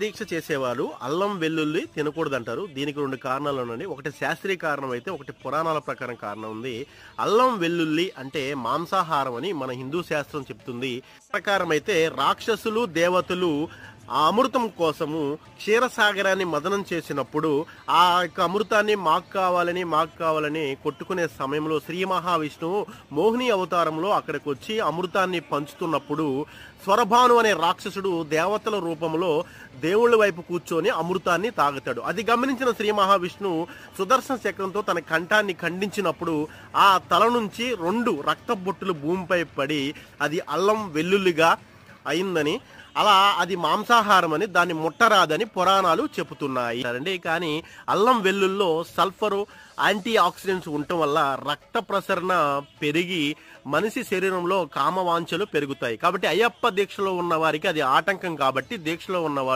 దీక్ష చేసేవాళ్ళు అల్లం వెల్లుల్లి తినకూడదంటారు. దీనికి 2 కారణాలు ఉన్నాయి. ఒకటి శాస్త్రీయ కారణం అయితే, ఒకటి పురాణాల ప్రకారం కారణం ఉంది. అల్లం వెల్లుల్లి అంటే మాంసాహారం అని మన హిందూ శాస్త్రం చెప్తుంది. ప్రకారం అయితే రాక్షసులు దేవతలు ఆ అమృతం కోసము క్షీరసాగరాన్ని మదనం చేసినప్పుడు ఆ యొక్క అమృతాన్ని మాకు కావాలని కొట్టుకునే సమయంలో శ్రీ మహావిష్ణువు మోహిని అవతారంలో అక్కడికి వచ్చి అమృతాన్ని పంచుతున్నప్పుడు స్వరభాను అనే రాక్షసుడు దేవతల రూపంలో దేవుళ్ళ వైపు కూర్చొని అమృతాన్ని తాగుతాడు. అది గమనించిన శ్రీ మహావిష్ణువు సుదర్శన చక్రంతో తన కంఠాన్ని ఖండించినప్పుడు ఆ తల నుంచి 2 రక్త బొట్టులు భూమిపై పడి అది అల్లం వెల్లుల్లిగా అయిందని, అలా అది మాంసాహారం అని, దాన్ని ముట్టరాదని పురాణాలు చెబుతున్నాయి అండి. కానీ అల్లం వెల్లుల్లో సల్ఫరు యాంటీ ఆక్సిడెంట్స్ ఉండటం వల్ల రక్త ప్రసరణ పెరిగి మనిషి శరీరంలో కామవాంఛలు పెరుగుతాయి. కాబట్టి అయ్యప్ప దీక్షలో ఉన్న వారికి అది ఆటంకం. కాబట్టి దీక్షలో ఉన్న వాళ్ళు